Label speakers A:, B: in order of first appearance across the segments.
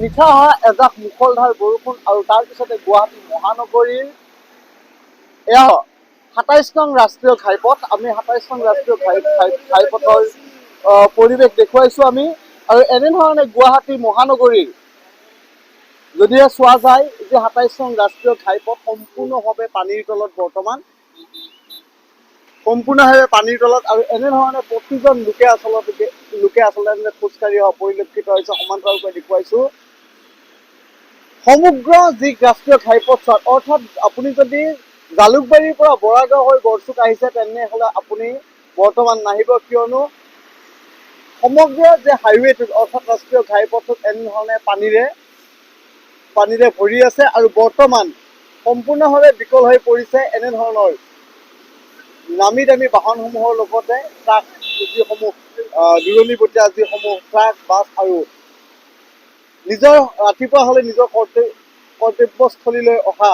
A: নিশা অহা এজাক মুষলধাৰ বৰষুণ আৰু তাৰ পিছতে গুৱাহাটী মহানগৰীৰ এয়া ২৭ নং ৰাষ্ট্ৰীয় ঘাইপথ। আমি ২৭ নং ৰাষ্ট্ৰীয় ঘাইপথৰ পৰিৱেশ দেখুৱাইছো আমি। আৰু এনেধৰণে গুৱাহাটী মহানগৰীৰ যদিহে চোৱা যায় যে ২৭ নং ৰাষ্ট্ৰীয় ঘাইপথ সম্পূৰ্ণভাৱে পানীৰ তলত বৰ্তমান, সম্পূৰ্ণভাৱে পানীৰ তলত। আৰু এনেধৰণে প্ৰতিজন লোকে আচলতে খোজকাঢ়ি অহা পৰিলক্ষিত হৈছে। সমান্তৰালকৈ দেখুৱাইছো সমগ্ৰ যি ৰাষ্ট্ৰীয় ঘাইপথ, অৰ্থাৎ আপুনি যদি জালুকবাৰীৰ পৰা বৰাগাঁও হৈ গড়চুক আহিছে তেনেহ'লে আপুনি বৰ্তমান নাহিব, কিয়নো সমগ্ৰ যে হাইৱেটোত অৰ্থাৎ ৰাষ্ট্ৰীয় ঘাইপথটোত এনেধৰণে পানীৰে ভৰি আছে আৰু বৰ্তমান সম্পূৰ্ণভাৱে বিকল হৈ পৰিছে। এনেধৰণৰ নামী দামী বাহনসমূহৰ লগতে ট্ৰাক, যিসমূহ দূৰণিবতীয়া যিসমূহ ট্ৰাক, বাছ আৰু নিজৰ ৰাতিপুৱা হ'লে নিজৰ কৰ্তব্যস্থলীলৈ অহা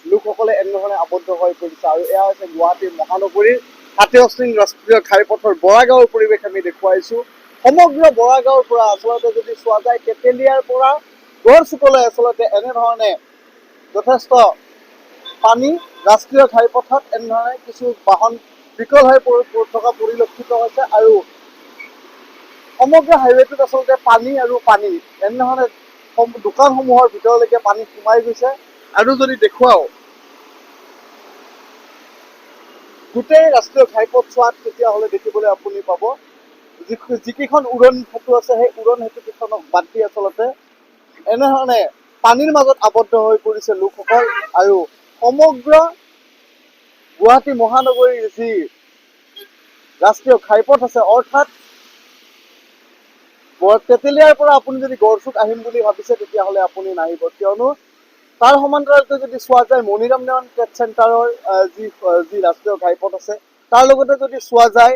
A: লোকসকলে এনেধৰণে আবদ্ধ হৈ পৰিছে। আৰু এয়া হৈছে গুৱাহাটী মহানগৰীৰ ২৭ নং ৰাষ্ট্ৰীয় ঘাইপথৰ বৰাগাঁৱৰ পৰিৱেশ আমি দেখুৱাইছো। সমগ্ৰ বৰাগাঁৱৰ পৰা আচলতে যদি চোৱা যায় তেতেলীয়াৰ পৰা গড়চুকলৈ আচলতে এনেধৰণে যথেষ্ট পানী। ৰাষ্ট্ৰীয় ঘাইপথত এনেধৰণে কিছু বাহন বিকল হৈ থকা পৰিলক্ষিত হৈছে আৰু সমগ্ৰ হাইৱেটোত আচলতে পানী আৰু পানী। এনেধৰণে দোকানসমূহৰ ভিতৰলৈকে পানী সোমাই গৈছে। আৰু যদি দেখুৱাও গোটেই ৰাষ্ট্ৰীয় ঘাইপথ চোৱাত তেতিয়াহ'লে দেখিবলৈ আপুনি পাব যিকেইখন উৰণ সেতু আছে সেই উৰণ সেতু কেইখনক বাদ দি আচলতে এনেধৰণে পানীৰ মাজত আবদ্ধ হৈ পৰিছে লোকসকল। আৰু সমগ্ৰ গুৱাহাটী মহানগৰীৰ যি ৰাষ্ট্ৰীয় ঘাইপথ আছে, অৰ্থাৎ তেতেলীয়াৰ পৰা আপুনি যদি গড়চুক আহিম বুলি ভাবিছে তেতিয়াহ'লে আপুনি নাহিব, কিয়নো তাৰ সমান্তৰালকৈ যদি চোৱা যায় মণিৰাম দেৱান ট্ৰেড চেণ্টাৰৰ যি ৰাষ্ট্ৰীয় ঘাইপথ আছে, তাৰ লগতে যদি চোৱা যায়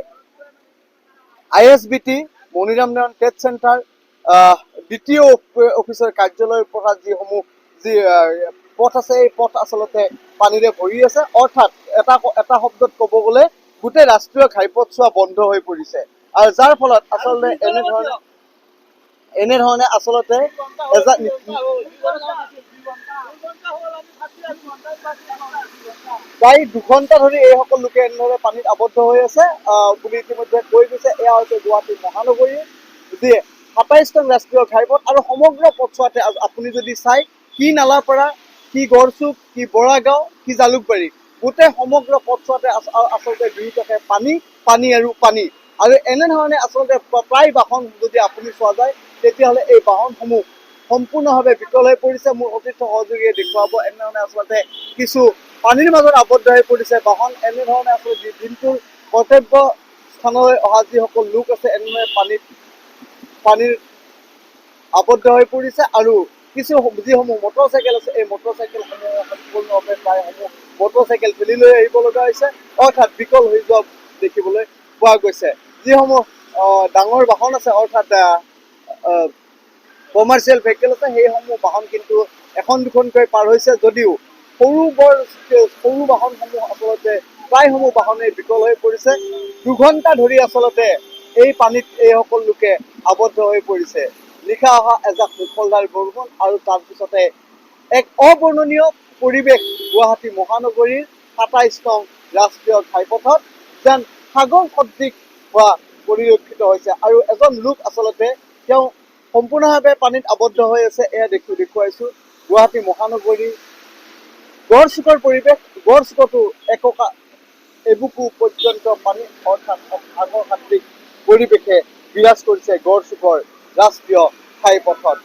A: ISBT Maniram Dewan trade centre দ্বিতীয় অফিচৰ কাৰ্যালয়ৰ পৰা যি পথ আছে, এই পথ আচলতে পানীৰে ভৰি আছে। অৰ্থাৎ এটা শব্দত ক'ব গ'লে গোটেই ৰাষ্ট্ৰীয় ঘাইপথ চোৱা বন্ধ হৈ পৰিছে। আৰু যাৰ ফলত আচলতে এনেধৰণে আচলতে প্ৰায় ২ ঘণ্টা ধৰি এইসকল লোকে এনেদৰে পানীত আবদ্ধ হৈ আছে বুলি ইতিমধ্যে কৈ গৈছে। এয়া হৈছে গুৱাহাটী মহানগৰীৰ যি ২৭ নং ৰাষ্ট্ৰীয় ঘাইপথ। আৰু সমগ্ৰ পথছোৱাতে আপুনি যদি চাই কি নালাপাৰা, কি গড়চুক, কি বৰাগাঁও, কি জালুকবাৰী, গোটেই সমগ্ৰ পথছোৱাতে আচলতে দুয়োকাষে পানী আৰু পানী। আৰু এনেধৰণে আচলতে প্ৰায় বাহন যদি আপুনি চোৱা যায় তেতিয়াহ'লে এই বাহনসমূহ সম্পূৰ্ণভাৱে বিকল হৈ পৰিছে। মোৰ সতীৰ্থ সহযোগীয়ে দেখুৱাব এনেধৰণে আচলতে কিছু পানীৰ মাজত আবদ্ধ হৈ পৰিছে বাহন। এনেধৰণে আচলতে দিনটোৰ কৰ্তব্য স্থানলৈ অহা যিসকল লোক আছে এনেধৰণে পানীৰ আবদ্ধ হৈ পৰিছে। আৰু কিছু যিসমূহ মটৰচাইকেল আছে এই মটৰচাইকেলসমূহ সম্পূৰ্ণভাৱে প্ৰায়সমূহ মটৰচাইকেল ঠেলি লৈ আহিব লগা হৈছে, অৰ্থাৎ বিকল হৈ যোৱা দেখিবলৈ পোৱা গৈছে। যিসমূহ ডাঙৰ বাহন আছে, অৰ্থাৎ কমাৰ্চিয়েল ভেহিকেল আছে, সেইসমূহ বাহন কিন্তু এখন দুখনকৈ পাৰ হৈছে, যদিও সৰু বাহনসমূহ আচলতে প্ৰায়সমূহ বাহনেই বিকল হৈ পৰিছে। ২ ঘণ্টা ধৰি আচলতে এই পানীত এইসকল লোকে আবদ্ধ হৈ পৰিছে। নিশা অহা এজাক মুষলধাৰ বৰষুণ আৰু তাৰপিছতে এক অবৰ্ণনীয় পৰিৱেশ গুৱাহাটী মহানগৰীৰ ২৭ নং ৰাষ্ট্ৰীয় ঘাইপথত যেন সাগৰ সদৃশ হোৱা পৰিলক্ষিত হৈছে। আৰু এজন লোক আচলতে তেওঁ সম্পূৰ্ণভাৱে পানীত আবদ্ধ হৈ আছে। এয়া দেখুৱাইছো গুৱাহাটী মহানগৰীৰ গড়চুকৰ পৰিৱেশ। গড়চুকতো এবুকু পৰ্যন্ত পানী, অৰ্থাৎ সাগৰ সদৃশ পৰিৱেশে বিৰাজ কৰিছে গড়চুকৰ ৰাষ্ট্ৰীয় ঘাইপথত।